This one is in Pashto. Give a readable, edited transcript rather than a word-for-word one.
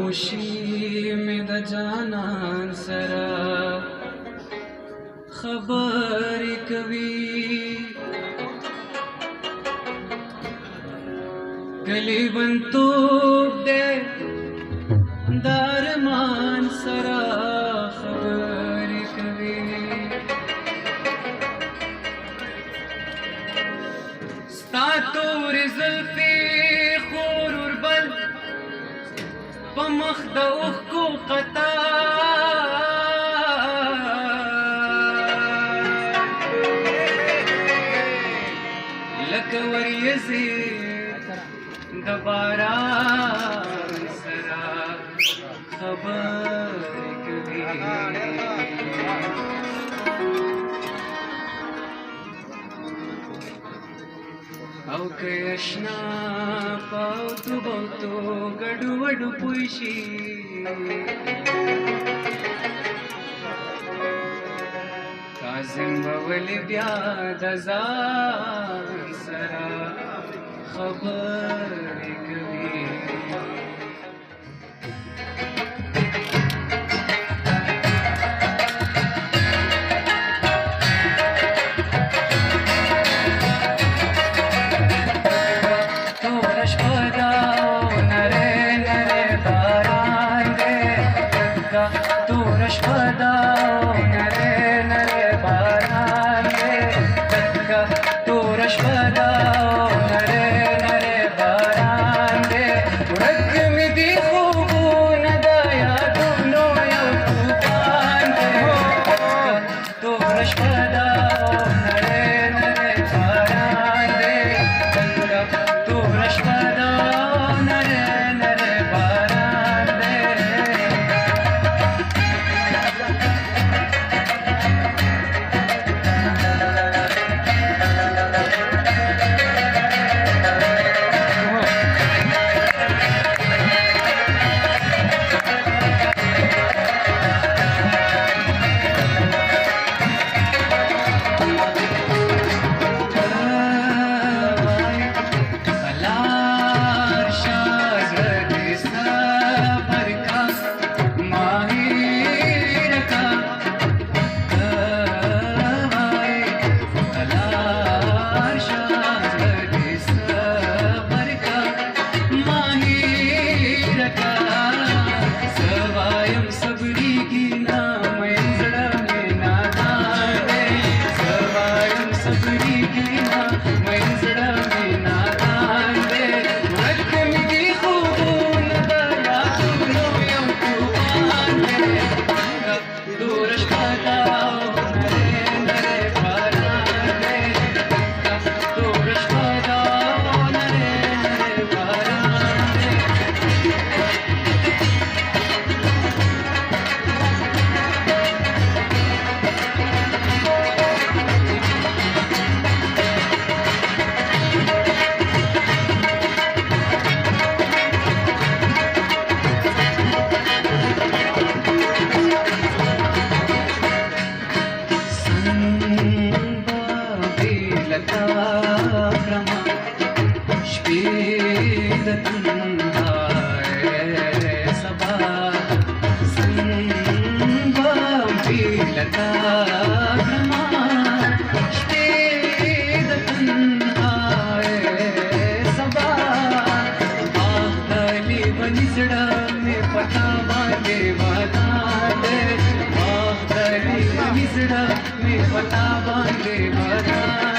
خاموشي مې د جانان سره خبرې کوي گلی بنتوب دے د ارمان سره خبرې کوي ستا تورې زلفې خور وربل په مخ د اوښکو قطار لکه وریځې د باران سره خبرې کوي او که اشنا پاوتو بوتو ګډو وډو پوي شي کاظم به ولې بیا د ځان سره خبرې کوي पता बांधे बता